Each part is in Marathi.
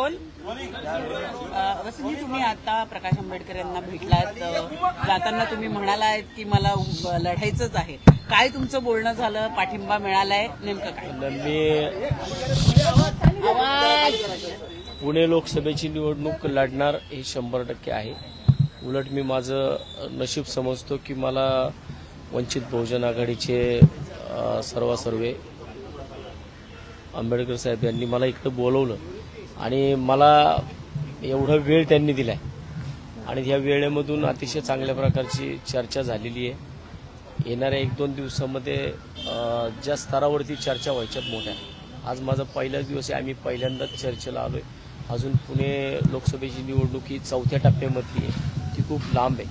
रोल वसंतजी, तुम्ही आता प्रकाश आंबेडकर यांना भेटलात, जाताना तुम्ही म्हणालात की मला लढायचंच आहे. काय तुमचं बोलणं झालं, पाठिंबा मिळालाय, नेमकं काय? मी पुणे लोकसभेची निवडणूक लढणार हे 100% आहे. उलट मी माझं नशीब समजतो की मला वंचित बहुजन आघाडीचे सर्वे आंबेडकर साहेब यांनी मला इकडे बोलवलं आणि मला एवढा वेळ त्यांनी दिलाय आणि या वेळेमधून अतिशय चांगल्या प्रकारची चर्चा झालेली आहे. येणाऱ्या 1-2 दिवसामध्ये ज्या स्तरावरती चर्चा व्हायच्यात मोठ्या, आज माझा पहिलाच दिवस आहे. आम्ही पहिल्यांदाच चर्चेला आलोय. अजून पुणे लोकसभेची निवडणूक ही 4थ्या टप्प्यामधली आहे, ती खूप लांब आहे.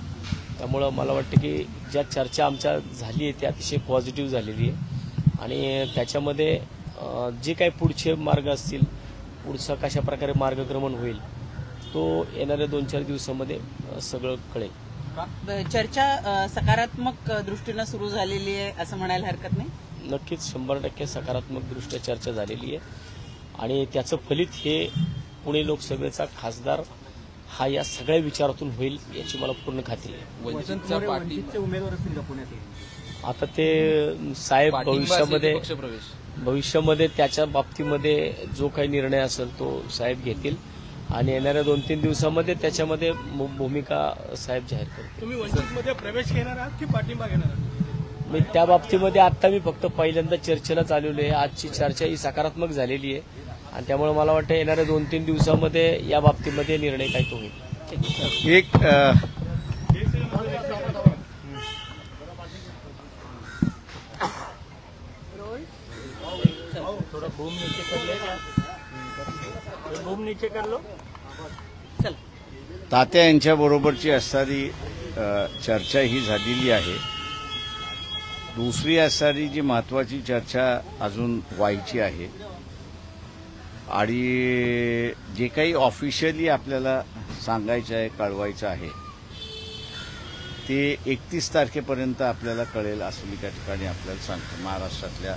त्यामुळं मला वाटतं की ज्या चर्चा आमच्या झाली आहे ती अतिशय पॉझिटिव्ह झालेली आहे आणि त्याच्यामध्ये जे काही पुढचे मार्ग असतील, पुढचा कशा प्रकारे मार्गक्रमण होईल तो येणाऱ्या 2-4 दिवसामध्ये सगळं कळेल. चर्चा सकारात्मक दृष्टीनं सुरू झालेली आहे असं म्हणायला हरकत नाही? नक्कीच 100% सकारात्मक दृष्ट्या चर्चा झालेली आहे आणि त्याचं फलित हे पुणे लोकसभेचा खासदार हा या सगळ्या विचारातून होईल याची मला पूर्ण खात्री आहे. उमेदवार असतील का पुण्यात? आता ते साहेब भविष्यामध्ये त्याच्या बाबतीमध्ये जो काही निर्णय असेल तो साहेब घेतील आणि येणाऱ्या 2-3 दिवसामध्ये त्याच्यामध्ये भूमिका साहेब जाहीर करतील. तुम्ही वंचितमध्ये प्रवेश घेणार आहात की पाठिंबा घेणार आहात? मी त्या बाबतीमध्ये आता मी फक्त पहिल्यांदा चर्चेला आलेलो आहे. आजची चर्चा ही सकारात्मक झालेली आहे आणि त्यामुळे मला वाटतं येणाऱ्या 2-3 दिवसामध्ये या बाबतीमध्ये निर्णय काय तो होईल. एक तात्या यांच्या बरोबरची असणारी चर्चा ही झालेली आहे. दुसरी असणारी जी महत्वाची चर्चा अजून व्हायची आहे आणि जे काही ऑफिशियली आपल्याला सांगायचं आहे, कळवायचं आहे ते 31 तारखेपर्यंत आपल्याला कळेल असं मी त्या ठिकाणी आपल्याला सांगतो. महाराष्ट्रातल्या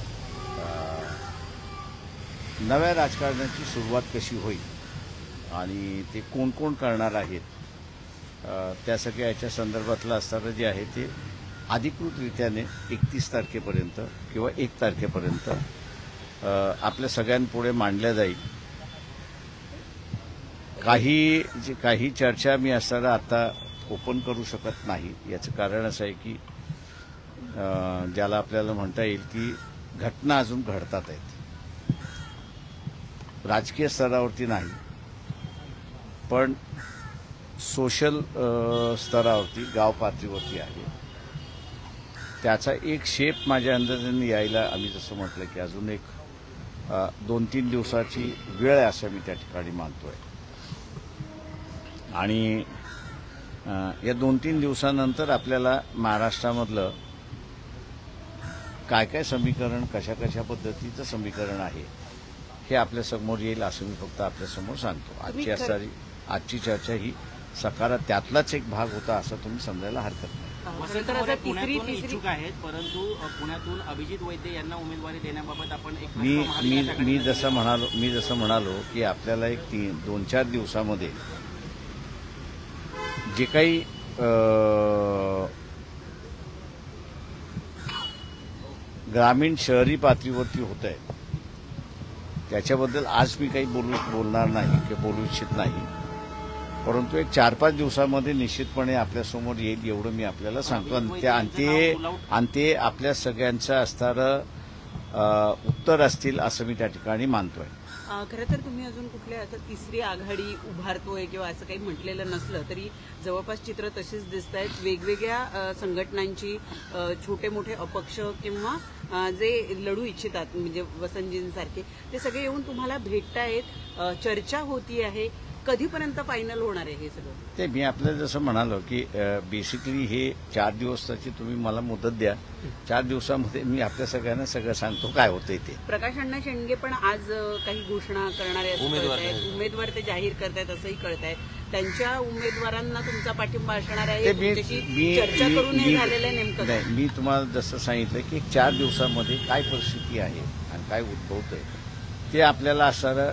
नव्या राजकारणाची सुरुवात कशी होईल आणि ते कोण कोण करणार आहेत, त्या सगळ्या याच्या संदर्भातलं असणारं जे आहे ते अधिकृतरित्याने 31 तारखेपर्यंत किंवा 1 तारखेपर्यंत आपल्या सगळ्यांपुढे मांडल्या जाईल. काही चर्चा मी असताना आता ओपन करू शकत नाही. याचं कारण असं आहे की ज्याला आपल्याला म्हणता येईल की घटना अजून घडतात आहेत, राजकीय स्तरावरती नाही पण सोशल स्तरावरती, गाव पातळीवरती आहे. त्याचा एक शेप माझ्या अंदाजाने यायला आम्ही जसं म्हटलं की अजून एक 2-3 दिवसाची वेळ आहे असं मी त्या ठिकाणी मानतोय आणि या 2-3 दिवसानंतर आपल्याला महाराष्ट्रामधलं काय काय समीकरण, कशा कशा पद्धतीचं समीकरण आहे हे आपल्या समोर येईल असं मी फक्त आपल्यासमोर सांगतो. आजची चर्चा ही त्यातलाच एक भाग होता असं तुम्ही समजायला हरकत नाही. पुण्यातून इच्छुक आहेत परंतु पुण्यातून अभिजित वैद्य यांना उमेदवारी देण्याबाबत आपण मी जसं म्हणालो की आपल्याला एक 2-4 दिवसामध्ये जे काही ग्रामीण शहरी पातळीवरती होत आहे त्याच्याबद्दल आज मी काही बोलणार नाही किंवा बोलू इच्छित नाही, परंतु एक 4-5 दिवसामध्ये निश्चितपणे आपल्यासमोर येईल एवढं मी आपल्याला सांगतो आणि ते आपल्या सगळ्यांचं असणारं उत्तर असतील असं मी त्या ठिकाणी मानतोय. खरं तर तुम्ही अजून कुठल्या असं तिसरी आघाडी उभारतोय किंवा असं काही म्हटलेलं नसलं तरी जवळपास चित्र तशीच दिसत आहेत. वेगवेगळ्या संघटनांची छोटे मोठे अपक्ष किंवा जे लढू इच्छितात म्हणजे वसंतजींसारखे ते सगळे येऊन तुम्हाला भेटतायत, चर्चा होती आहे. कधीपर्यंत फायनल होणार आहे हे सगळं? ते मी आपल्याला जसं म्हणालो की बेसिकली हे 4 दिवसाची तुम्ही मला मुदत द्या, 4 दिवसामध्ये मी आपल्या सगळ्यांना सगळं सांगतो काय होतंय ते. प्रकाश अण्णा शेंडगे पण आज काही घोषणा करणारे उमेदवार ते जाहीर करतायत असंही कळतायत. त्यांच्या उमेदवारांना तुमचा पाठिंबा असणार आहे, चर्चा करून हे झालेलं आहे नेमकं? नाही, मी तुम्हाला जसं सांगितलं की 4 दिवसामध्ये काय परिस्थिती आहे आणि काय उद्भवतंय ते आपल्याला असणारं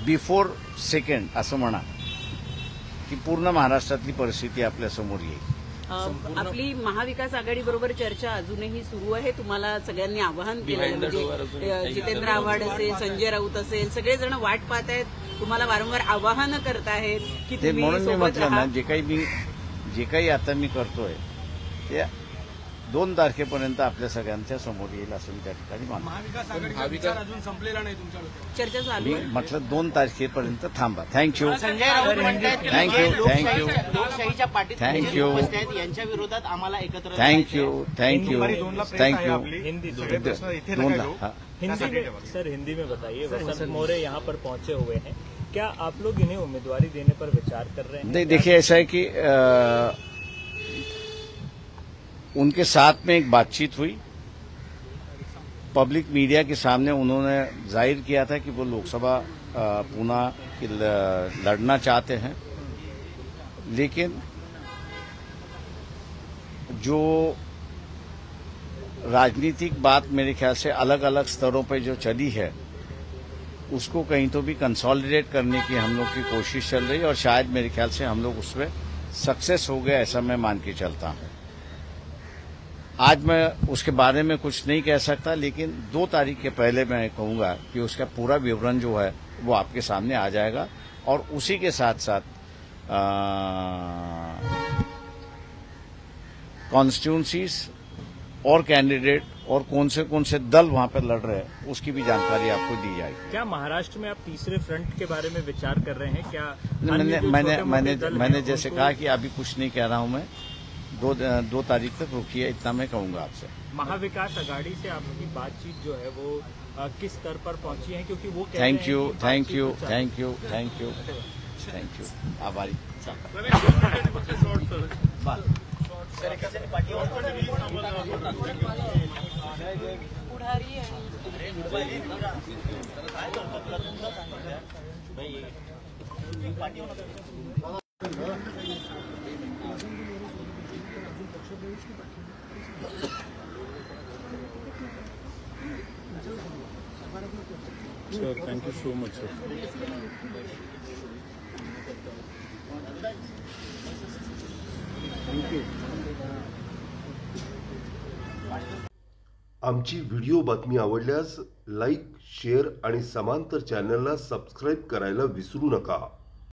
बिफोर सेकंड असं म्हणा की पूर्ण महाराष्ट्रातली परिस्थिती आपल्यासमोर येईल. आपली महाविकास आघाडी बरोबर चर्चा अजूनही सुरू आहे. तुम्हाला सगळ्यांनी आवाहन केलं म्हणजे जितेंद्र आव्हाड असेल, संजय राऊत असेल, सगळेजण वाट पाहत आहेत, तुम्हाला वारंवार आवाहन करतायत की ते तुम्ही म्हणून मी सोबत म्हटलं ना, राहा. जे काही आता मी करतोय ते 2 तारखेपर्यंत आपल्या सगळ्यांच्या समोर येईल असं मी त्या ठिकाणी मानतो. महाविकास आघाडीचा विचार अजून संपलेला नाही तुमच्या डोक्यात. चर्चा चालू मी आहे. म्हटलं 2 तारखेपर्यंत थांबा. थँक्यू. संजय राऊत म्हणतात की थँक्यू, जे थँक्यू. लोकशाहीच्या पाठीत थँक्यू. उपस्थित आहेत यांच्या विरोधात आम्हाला एकत्र थँक्यू, थँक्यू, थँक्यू. हिंदी में सर, हिंदी में बताइए। वसंत मोरे यहाँ पर पहुंचे हुए हैं, क्या आप लोग इन्हें उम्मीदवारी देने पर विचार कर रहे हैं? नहीं, देखिए ऐसा है कि उनके साथ में एक बातचीत हुई, पब्लिक मीडिया के सामने उन्होंने जाहिर किया था कि वो लोकसभा पुनः लड़ना चाहते हैं, लेकिन जो राजनीतिक बात मेरे ख्याल से अलग अलग स्तरों पर जो चली है उसको कहीं तो भी कंसोलिडेट करने की हम लोग की कोशिश चल रही है और शायद मेरे ख्याल से हम लोग उसमें सक्सेस हो गए, ऐसा मैं मान के चलता हूं. आज मैं उसके बारे में कुछ नहीं कह सकता, लेकिन 2 तारीख के पहले मैं कहूंगा कि उसका पूरा विवरण जो है वो आपके सामने आ जाएगा और उसी के साथ साथ कॉन्स्टिट्यूंसीज और कैंडिडेट और कौन से दल वहां पर लड़ रहे हैं उसकी भी जानकारी आपको दी जाएगी. क्या महाराष्ट्र में आप तीसरे फ्रंट के बारे में विचार कर रहे हैं? क्या मैंने जैसे कहा कि अभी कुछ नहीं कह रहा हूं मैं. 2 तारीख तक रुकिए, इतना मैं कहूंगा आपसे. महाविकास आघाड़ी से आपकी बातचीत जो है वो किस स्तर पर पहुंची है? क्योंकि वो थैंक यू. आभारी. पुढारी आहे. Sir, thank you so much, sir. आमची व्हिडिओ बातमी आवडल्यास लाईक, शेअर आणि समांतर चॅनलला सबस्क्राईब करायला विसरू नका.